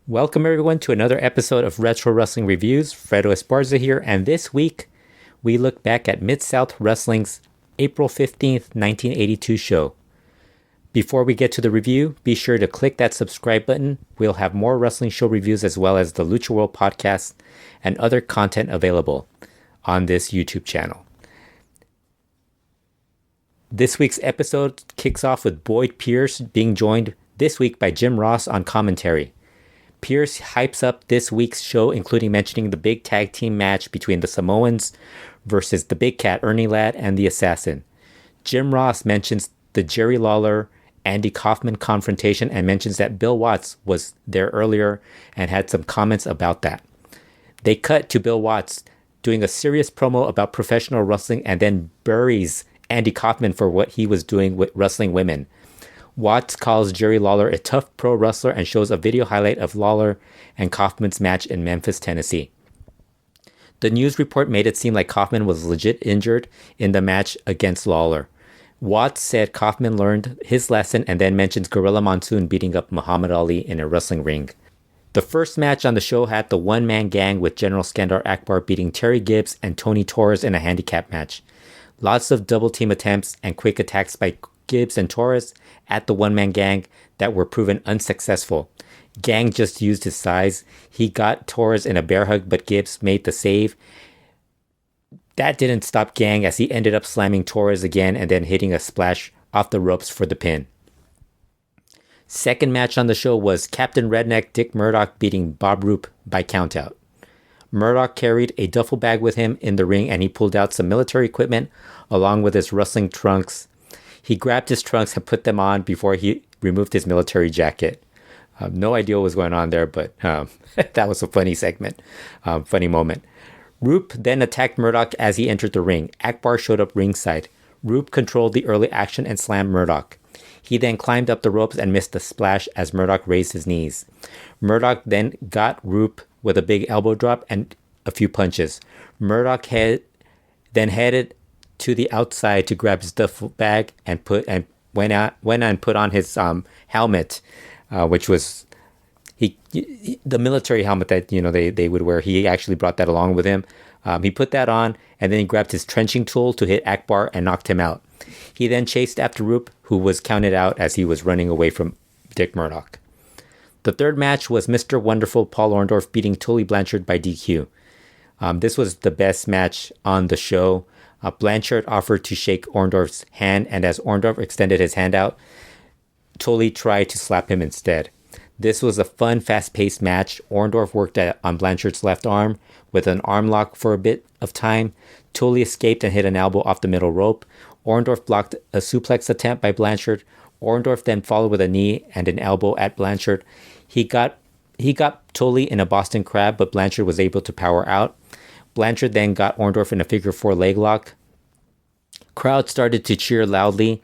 Welcome everyone to another episode of Retro Wrestling Reviews. Fredo Esparza here, and this week we look back at Mid-South Wrestling's April 15th, 1982 show. Before we get to the review, be sure to click that subscribe button. We'll have more wrestling show reviews as well as the Lucha World podcast and other content available on this YouTube channel. This week's episode kicks off with Boyd Pierce being joined this week by Jim Ross on commentary. Pierce hypes up this week's show, including mentioning the big tag team match between the Samoans versus the Big Cat, Ernie Ladd, and The Assassin. Jim Ross mentions the Jerry Lawler, Andy Kaufman confrontation and mentions that Bill Watts was there earlier and had some comments about that. They cut to Bill Watts doing a serious promo about professional wrestling and then buries Andy Kaufman for what he was doing with wrestling women. Watts calls Jerry Lawler a tough pro wrestler and shows a video highlight of Lawler and Kaufman's match in Memphis, Tennessee. The news report made it seem like Kaufman was legit injured in the match against Lawler. Watts said Kaufman learned his lesson and then mentions Gorilla Monsoon beating up Muhammad Ali in a wrestling ring. The first match on the show had the one-man gang with General Skandor Akbar beating Terry Gibbs and Tony Torres in a handicap match. Lots of double team attempts and quick attacks by Gibbs and Torres at the one-man gang that were proven unsuccessful. Gang just used his size. He got Torres in a bear hug, but Gibbs made the save. That didn't stop Gang as he ended up slamming Torres again and then hitting a splash off the ropes for the pin. Second match on the show was Captain Redneck Dick Murdoch beating Bob Roop by countout. Murdoch carried a duffel bag with him in the ring and he pulled out some military equipment along with his wrestling trunks. He grabbed his trunks and put them on before he removed his military jacket. No idea what was going on there, but that was a funny segment, funny moment. Roop then attacked Murdoch as he entered the ring. Akbar showed up ringside. Roop controlled the early action and slammed Murdoch. He then climbed up the ropes and missed the splash as Murdoch raised his knees. Murdoch then got Roop with a big elbow drop and a few punches. Murdoch then headed to the outside to grab his duffel bag and went and put on his helmet, which was the military helmet that they would wear. He actually brought that along with him. He put that on and then he grabbed his trenching tool to hit Akbar and knocked him out. He then chased after Roop, who was counted out as he was running away from Dick Murdoch. The third match was Mr. Wonderful Paul Orndorff beating Tully Blanchard by DQ. This was the best match on the show. Blanchard offered to shake Orndorff's hand, and as Orndorff extended his hand out, Tully tried to slap him instead. This was a fun, fast-paced match. Orndorff worked on Blanchard's left arm with an arm lock for a bit of time. Tully escaped and hit an elbow off the middle rope. Orndorff blocked a suplex attempt by Blanchard. Orndorff then followed with a knee and an elbow at Blanchard. He got Tully in a Boston Crab, but Blanchard was able to power out. Blanchard then got Orndorff in a figure four leg lock. Crowd started to cheer loudly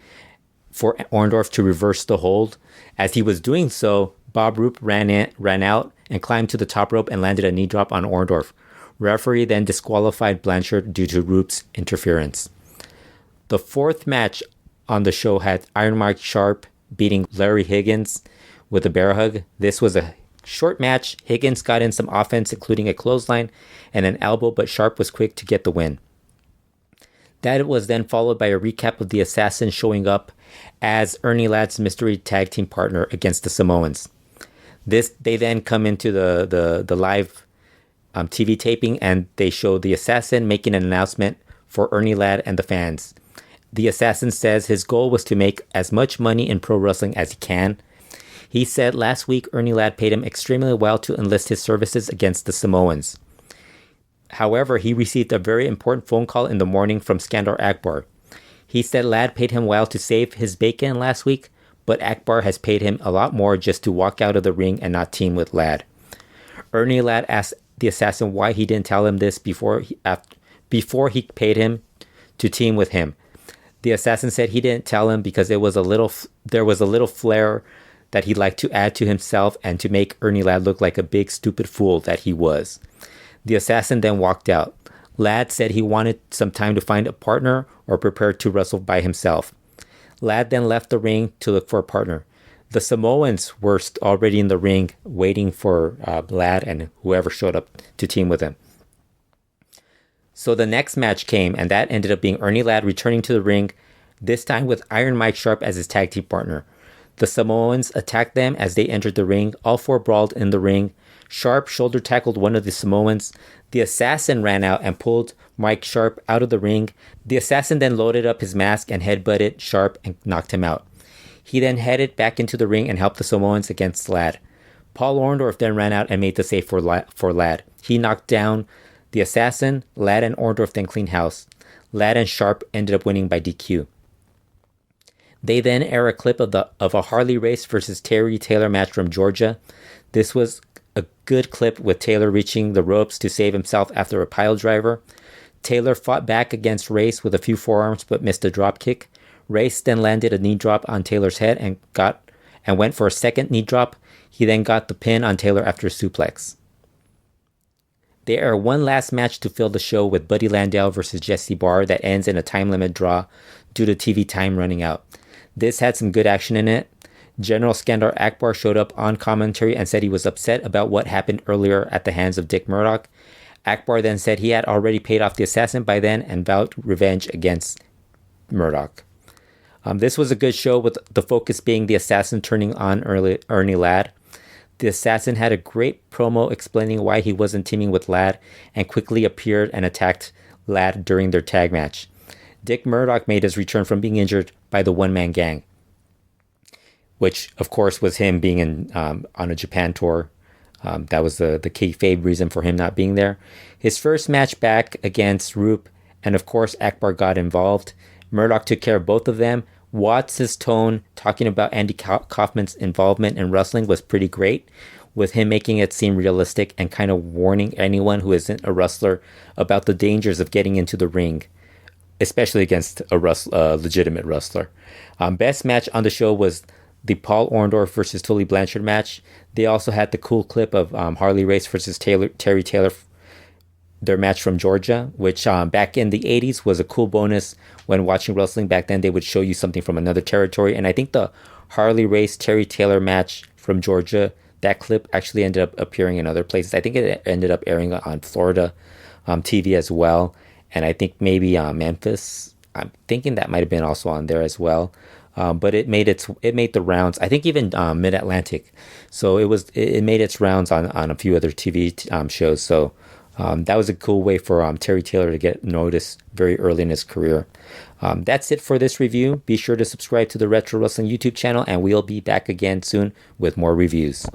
for Orndorff to reverse the hold. As he was doing so, Bob Roop ran out and climbed to the top rope and landed a knee drop on Orndorff. Referee then disqualified Blanchard due to Roop's interference. The fourth match on the show had Iron Mike Sharp beating Larry Higgins with a bear hug. This was a short match. Higgins got in some offense, including a clothesline and an elbow, but Sharp was quick to get the win. That was then followed by a recap of The Assassin showing up as Ernie Ladd's mystery tag team partner against the Samoans. They then come into the live TV taping and they show The Assassin making an announcement for Ernie Ladd and the fans. The Assassin says his goal was to make as much money in pro wrestling as he can. He said last week Ernie Ladd paid him extremely well to enlist his services against the Samoans. However, he received a very important phone call in the morning from Skandor Akbar. He said Ladd paid him well to save his bacon last week, but Akbar has paid him a lot more just to walk out of the ring and not team with Ladd. Ernie Ladd asked the Assassin why he didn't tell him this before he paid him to team with him. The Assassin said he didn't tell him because there was a little flair that he'd like to add to himself and to make Ernie Ladd look like a big stupid fool that he was. The Assassin then walked out. Ladd said he wanted some time to find a partner or prepare to wrestle by himself. Ladd then left the ring to look for a partner. The Samoans were already in the ring waiting for Ladd and whoever showed up to team with him. So the next match came, and that ended up being Ernie Ladd returning to the ring, this time with Iron Mike Sharp as his tag team partner. The Samoans attacked them as they entered the ring. All four brawled in the ring. Sharp shoulder tackled one of the Samoans. The Assassin ran out and pulled Mike Sharp out of the ring. The Assassin then loaded up his mask and headbutted Sharp and knocked him out. He then headed back into the ring and helped the Samoans against Ladd. Paul Orndorff then ran out and made the save for Ladd. He knocked down the Assassin. Ladd and Orndorff then cleaned house. Ladd and Sharp ended up winning by DQ. They then air a clip of a Harley race versus Terry Taylor match from Georgia. This was a good clip with Taylor reaching the ropes to save himself after a pile driver. Taylor fought back against Race with a few forearms but missed a drop kick. Race then landed a knee drop on Taylor's head and went for a second knee drop. He then got the pin on Taylor after a suplex. They air one last match to fill the show with Buddy Landell versus Jesse Barr that ends in a time limit draw due to TV time running out. This had some good action in it. General Skandor Akbar showed up on commentary and said he was upset about what happened earlier at the hands of Dick Murdoch. Akbar then said he had already paid off the Assassin by then and vowed revenge against Murdoch. This was a good show with the focus being the Assassin turning on Ernie Ladd. The Assassin had a great promo explaining why he wasn't teaming with Ladd and quickly appeared and attacked Ladd during their tag match. Dick Murdoch made his return from being injured by the one-man gang, which of course was him being on a Japan tour. That was the kayfabe reason for him not being there. His first match back against Roop, and of course Akbar got involved. Murdoch took care of both of them. Watts' tone talking about Andy Kaufman's involvement in wrestling was pretty great, with him making it seem realistic and kind of warning anyone who isn't a wrestler about the dangers of getting into the ring, especially against a legitimate wrestler. Best match on the show was the Paul Orndorff versus Tully Blanchard match. They also had the cool clip of Harley Race versus Terry Taylor, their match from Georgia, which back in the 80s was a cool bonus. When watching wrestling back then, they would show you something from another territory. And I think the Harley Race Terry Taylor match from Georgia, that clip actually ended up appearing in other places. I think it ended up airing on Florida TV as well. And I think maybe Memphis. I'm thinking that might have been also on there as well. But it made the rounds. I think even Mid-Atlantic. So it made its rounds on a few other TV shows. So that was a cool way for Terry Taylor to get noticed very early in his career. That's it for this review. Be sure to subscribe to the Retro Wrestling YouTube channel, and we'll be back again soon with more reviews.